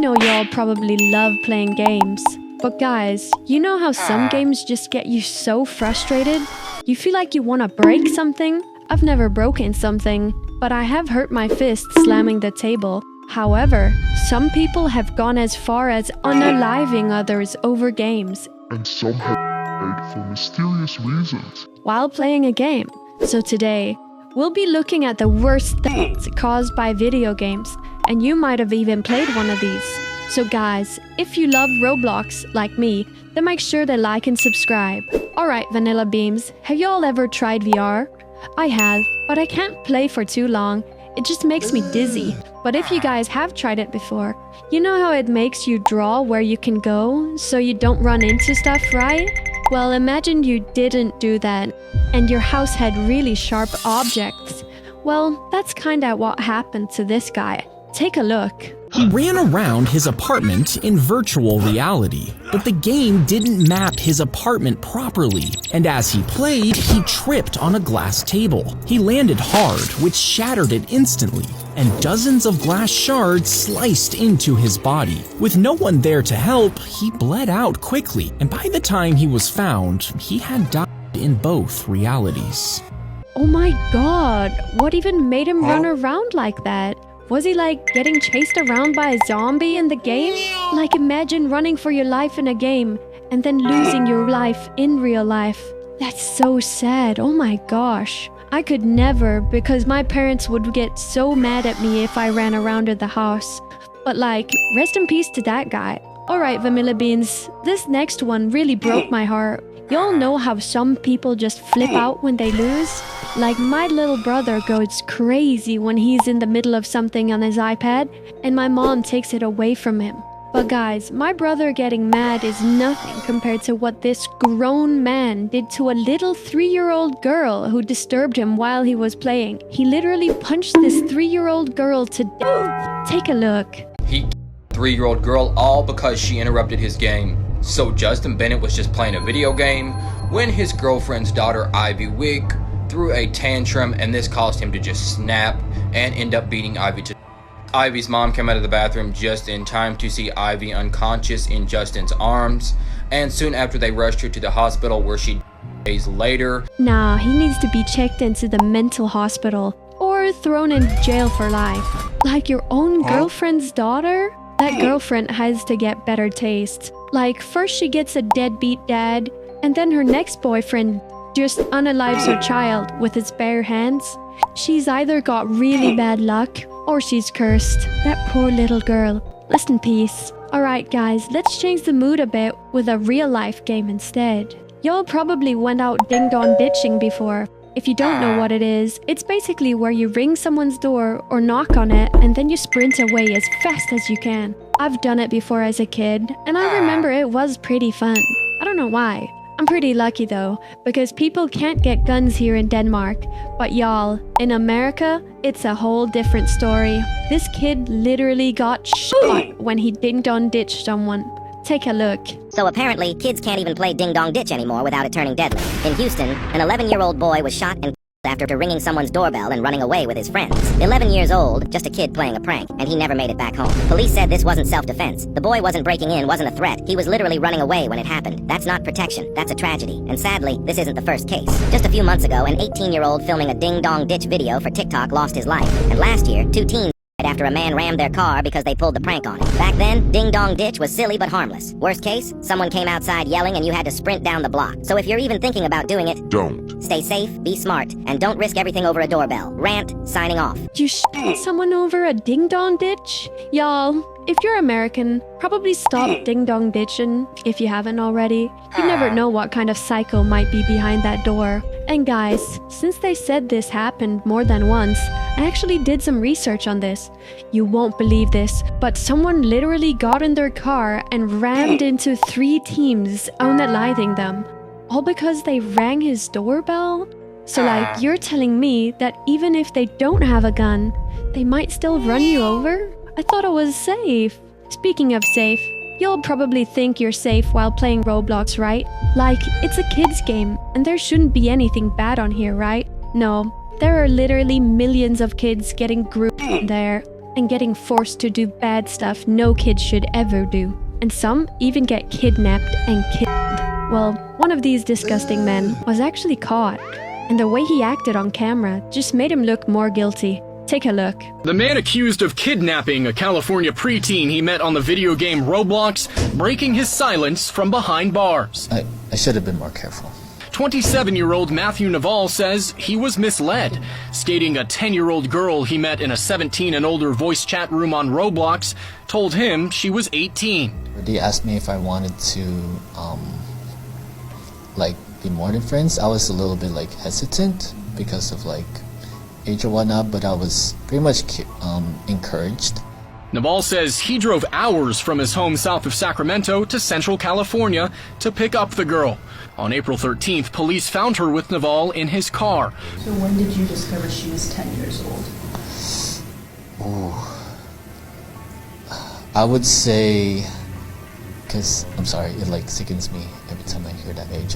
know y'all probably love playing games. But guys, you know how some games just get you so frustrated? You feel like you want to break something? I've never broken something, but I have hurt my fist slamming the table. However, some people have gone as far as unaliving others over games. And some have died for mysterious reasons. While playing a game. So today, we'll be looking at the worst things caused by video games, and you might have even played one of these. So guys, if you love Roblox like me, then make sure to like and subscribe. Alright Vanilla Beams, have y'all ever tried VR? I have, but I can't play for too long. It just makes me dizzy. But if you guys have tried it before, you know how it makes you draw where you can go so you don't run into stuff, right? Well, imagine you didn't do that and your house had really sharp objects. Well, that's kinda what happened to this guy. Take a look. He ran around his apartment in virtual reality, but the game didn't map his apartment properly, and as he played, he tripped on a glass table. He landed hard, which shattered it instantly, and dozens of glass shards sliced into his body. With no one there to help, he bled out quickly, and by the time he was found, he had died in both realities. Oh my god, what even made him run around like that? Was he like getting chased around by a zombie in the game? Like imagine running for your life in a game and then losing your life in real life. That's so sad, oh my gosh. I could never, because my parents would get so mad at me if I ran around in the house. But like, rest in peace to that guy. Alright Vanilla Beans, this next one really broke my heart. Y'all know how some people just flip out when they lose? Like my little brother goes crazy when he's in the middle of something on his iPad and my mom takes it away from him. But guys, my brother getting mad is nothing compared to what this grown man did to a little 3-year-old girl who disturbed him while he was playing. He literally punched this 3-year-old girl to death. Take a look. He 3-year-old girl all because she interrupted his game. So Justin Bennett was just playing a video game when his girlfriend's daughter Ivy Wick threw a tantrum, and this caused him to just snap and end up beating Ivy to Ivy's mom came out of the bathroom just in time to see Ivy unconscious in Justin's arms, and soon after they rushed her to the hospital where she days later. Nah, he needs to be checked into the mental hospital or thrown in jail for life. Like your own girlfriend's daughter? That girlfriend has to get better taste. Like first she gets a deadbeat dad, and then her next boyfriend just unalives her child with his bare hands. She's either got really bad luck or she's cursed. That poor little girl. Rest in peace. Alright guys, let's change the mood a bit with a real life game instead. Y'all probably went out ding-dong ditching before. If you don't know what it is, it's basically where you ring someone's door or knock on it and then you sprint away as fast as you can. I've done it before as a kid, and I remember it was pretty fun. I don't know why. I'm pretty lucky though, because people can't get guns here in Denmark. But y'all, in America, it's a whole different story. This kid literally got shot when he ding-dong ditched someone. Take a look. So apparently, kids can't even play ding-dong ditch anymore without it turning deadly. In Houston, an 11-year-old boy was shot and after ringing someone's doorbell and running away with his friends. 11 years old, just a kid playing a prank, and he never made it back home. Police said this wasn't self-defense. The boy wasn't breaking in, wasn't a threat. He was literally running away when it happened. That's not protection. That's a tragedy. And sadly, this isn't the first case. Just a few months ago, an 18-year-old filming a ding-dong ditch video for TikTok lost his life. And last year, 2 teens after a man rammed their car because they pulled the prank on him. Back then, ding-dong ditch was silly but harmless. Worst case, someone came outside yelling and you had to sprint down the block. So if you're even thinking about doing it, Don't. Stay safe, be smart, and don't risk everything over a doorbell. Rant, signing off. You shot someone over a ding-dong ditch? Y'all, if you're American, probably stop ding-dong ditching if you haven't already. You never know what kind of psycho might be behind that door. And guys, since they said this happened more than once, I actually did some research on this. You won't believe this, but someone literally got in their car and rammed into 3 teams, unaliving them. All because they rang his doorbell? So like, you're telling me that even if they don't have a gun, they might still run you over? I thought it was safe. Speaking of safe, you'll probably think you're safe while playing Roblox, right? Like, it's a kid's game, and there shouldn't be anything bad on here, right? No, there are literally millions of kids getting grouped in there. and getting forced to do bad stuff no kid should ever do. And some even get kidnapped and killed. Well, one of these disgusting men was actually caught, and the way he acted on camera just made him look more guilty. Take a look. The man accused of kidnapping a California preteen he met on the video game Roblox, breaking his silence from behind bars. I should have been more careful. 27-year-old Matthew Naval says he was misled, stating a 10-year-old girl he met in a 17 and older voice chat room on Roblox told him she was 18. They asked me if I wanted to, be more than friends. I was a little bit, hesitant because of, age or whatnot, but I was pretty much, encouraged. Naval says he drove hours from his home south of Sacramento to Central California to pick up the girl. On April 13th, police found her with Naval in his car. So when did you discover she was 10 years old? Ooh. I would say, because, I'm sorry, it sickens me every time I hear that age.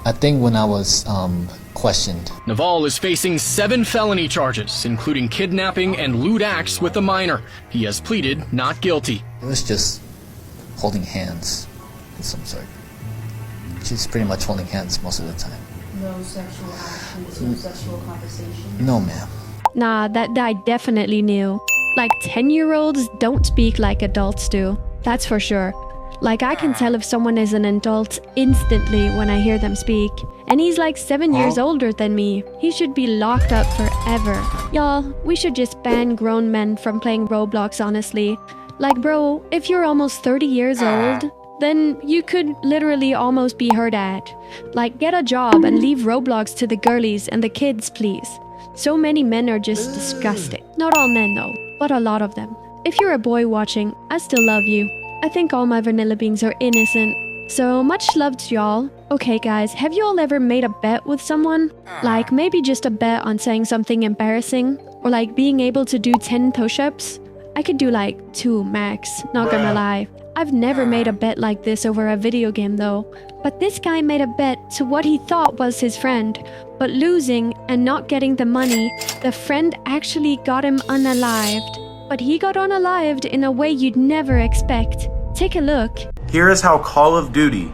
I think when I was, questioned. Naval is facing 7 felony charges, including kidnapping and lewd acts with a minor. He has pleaded not guilty. It was just holding hands of some sort. She's pretty much holding hands most of the time. No sexual actions, no sexual conversations? No, ma'am. Nah, that I definitely knew. 10-year-olds don't speak like adults do. That's for sure. I can tell if someone is an adult instantly when I hear them speak. And he's 7 years older than me. He should be locked up forever. Y'all, we should just ban grown men from playing Roblox, honestly. Bro, if you're almost 30 years old, then you could literally almost be heard at. Get a job and leave Roblox to the girlies and the kids, please. So many men are just disgusting. Not all men though, but a lot of them. If you're a boy watching, I still love you. I think all my vanilla beans are innocent. So much love to y'all. Okay guys, have you all ever made a bet with someone? Maybe just a bet on saying something embarrassing? Or being able to do 10 push-ups? I could do 2 max, not gonna lie. I've never made a bet like this over a video game though. But this guy made a bet to what he thought was his friend. But losing and not getting the money, the friend actually got him unalived. But he got unalived in a way you'd never expect. Take a look. Here is how Call of Duty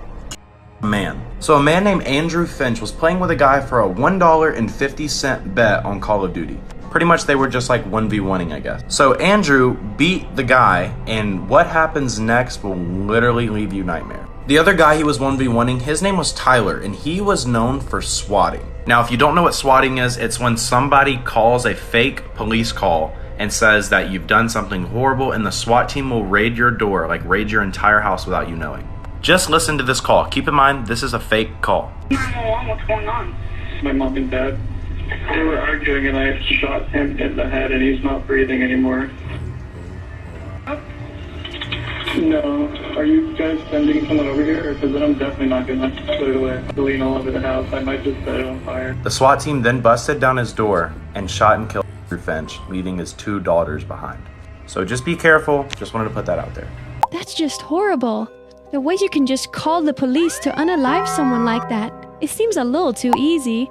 a man. So a man named Andrew Finch was playing with a guy for a $1.50 bet on Call of Duty. Pretty much they were just 1v1ing, I guess. So Andrew beat the guy, and what happens next will literally leave you nightmare. The other guy he was 1v1ing, his name was Tyler, and he was known for swatting. Now, if you don't know what swatting is, it's when somebody calls a fake police call and says that you've done something horrible, and the SWAT team will raid your door, raid your entire house without you knowing. Just listen to this call. Keep in mind, this is a fake call. 911, what's going on? My mom and dad, they were arguing and I shot him in the head and he's not breathing anymore. No. Are you guys sending someone over here? Because then I'm definitely not going to put it away. Lean all over the house. I might just set it on fire. The SWAT team then busted down his door and shot and killed Finch, leaving his 2 daughters behind. So just be careful. Just wanted to put that out there. That's just horrible. The way you can just call the police to unalive someone like that. It seems a little too easy.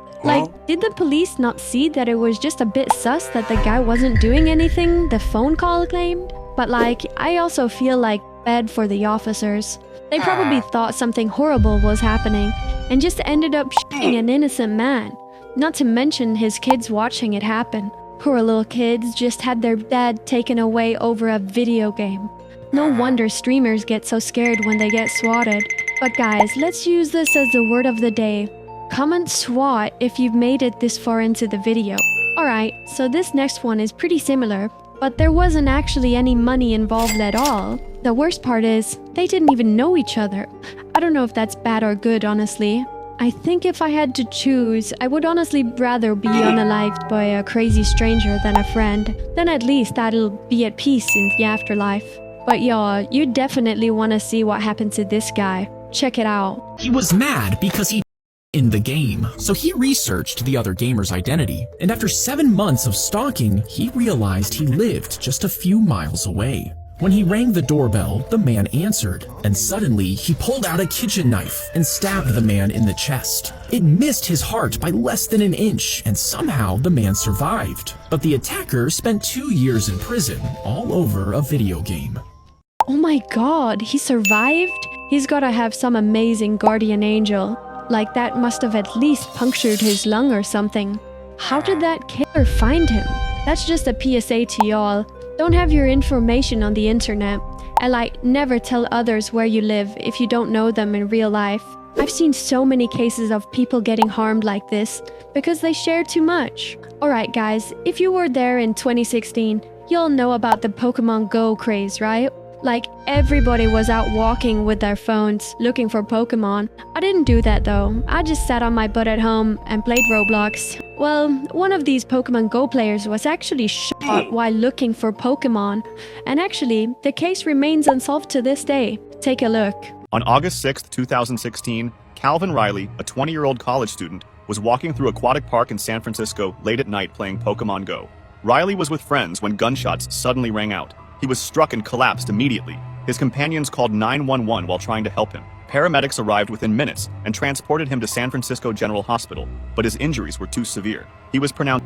Did the police not see that it was just a bit sus that the guy wasn't doing anything the phone call claimed? But I also feel bad for the officers. They probably thought something horrible was happening and just ended up shooting an innocent man. Not to mention his kids watching it happen. Poor little kids just had their dad taken away over a video game. No wonder streamers get so scared when they get swatted. But guys, let's use this as the word of the day. Comment SWAT if you've made it this far into the video. Alright, so this next one is pretty similar, but there wasn't actually any money involved at all. The worst part is, they didn't even know each other. I don't know if that's bad or good, honestly. I think if I had to choose, I would honestly rather be unalived by a crazy stranger than a friend. Then at least that'll be at peace in the afterlife. But y'all, you definitely want to see what happened to this guy. Check it out. He was mad because he in the game, so he researched the other gamer's identity, and after 7 months of stalking, he realized he lived just a few miles away. When he rang the doorbell, the man answered, and suddenly he pulled out a kitchen knife and stabbed the man in the chest. It missed his heart by less than an inch, and somehow the man survived. But the attacker spent 2 years in prison, all over a video game. Oh my god, he survived? He's gotta have some amazing guardian angel. Like that must have at least punctured his lung or something. How did that killer find him? That's just a PSA to y'all. Don't have your information on the internet. And like, never tell others where you live if you don't know them in real life. I've seen so many cases of people getting harmed like this because they share too much. Alright guys, if you were there in 2016, you'll know about the Pokémon Go craze, right? Like, everybody was out walking with their phones, looking for Pokemon. I didn't do that though. I just sat on my butt at home and played Roblox. Well, one of these Pokemon Go players was actually shot while looking for Pokemon. And actually, the case remains unsolved to this day. Take a look. On August 6, 2016, Calvin Riley, a 20-year-old college student, was walking through Aquatic Park in San Francisco late at night playing Pokemon Go. Riley was with friends when gunshots suddenly rang out. He was struck and collapsed immediately. His companions called 911 while trying to help him. Paramedics arrived within minutes and transported him to San Francisco General Hospital, but his injuries were too severe. He was pronounced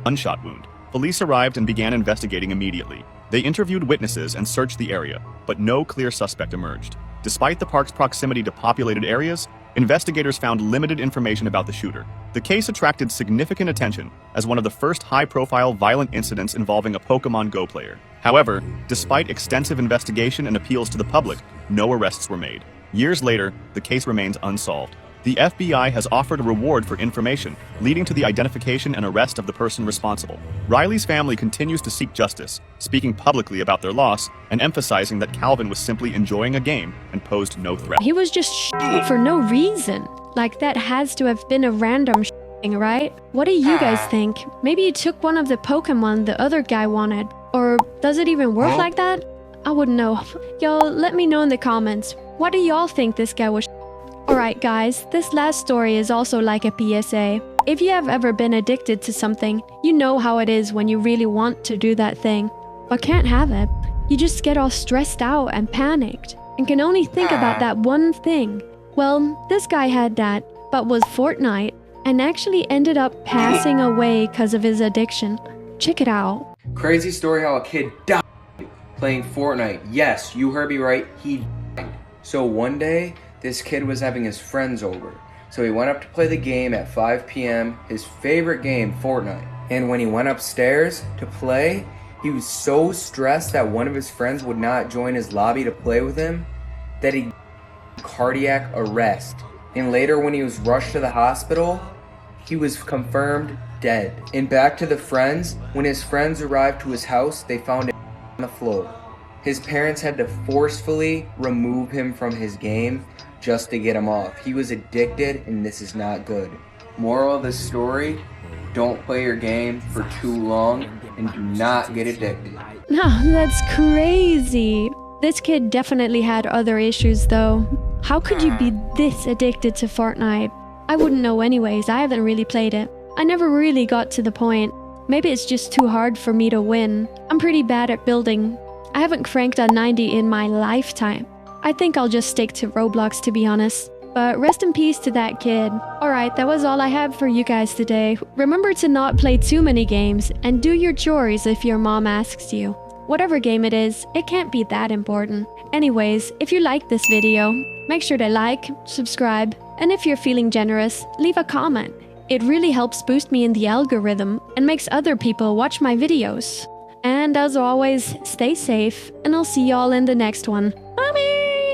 gunshot wound. Police arrived and began investigating immediately. They interviewed witnesses and searched the area, but no clear suspect emerged. Despite the park's proximity to populated areas, investigators found limited information about the shooter. The case attracted significant attention as one of the first high-profile violent incidents involving a Pokemon Go player. However, despite extensive investigation and appeals to the public, no arrests were made. Years later, the case remains unsolved. The FBI has offered a reward for information, leading to the identification and arrest of the person responsible. Riley's family continues to seek justice, speaking publicly about their loss and emphasizing that Calvin was simply enjoying a game and posed no threat. He was just shooting for no reason. Like, that has to have been a random shooting, right? What do you guys think? Maybe he took one of the Pokemon the other guy wanted. Or does it even work like that? I wouldn't know. Y'all, let me know in the comments. What do y'all think this guy was? Alright guys, this last story is also like a PSA. If you have ever been addicted to something, you know how it is when you really want to do that thing, but can't have it. You just get all stressed out and panicked, and can only think about that one thing. Well, this guy had that, but was Fortnite, and actually ended up passing away because of his addiction. Check it out. Crazy story how a kid died playing Fortnite. Yes, you heard me right, he died. So one day, this kid was having his friends over. So he went up to play the game at 5 p.m., his favorite game, Fortnite. And when he went upstairs to play, he was so stressed that one of his friends would not join his lobby to play with him that he cardiac arrest. And later when he was rushed to the hospital, he was confirmed dead. And back to the friends, when his friends arrived to his house, they found him on the floor. His parents had to forcefully remove him from his game just to get him off. He was addicted, and this is not good. Moral of the story, don't play your game for too long and do not get addicted. No, that's crazy. This kid definitely had other issues though. How could you be this addicted to Fortnite? I wouldn't know anyways, I haven't really played it. I never really got to the point. Maybe it's just too hard for me to win. I'm pretty bad at building. I haven't cranked a 90 in my lifetime. I think I'll just stick to Roblox to be honest. But rest in peace to that kid. Alright, that was all I have for you guys today. Remember to not play too many games and do your chores if your mom asks you. Whatever game it is, it can't be that important. Anyways, if you liked this video, make sure to like, subscribe, and if you're feeling generous, leave a comment. It really helps boost me in the algorithm and makes other people watch my videos. And as always, stay safe, and I'll see y'all in the next one.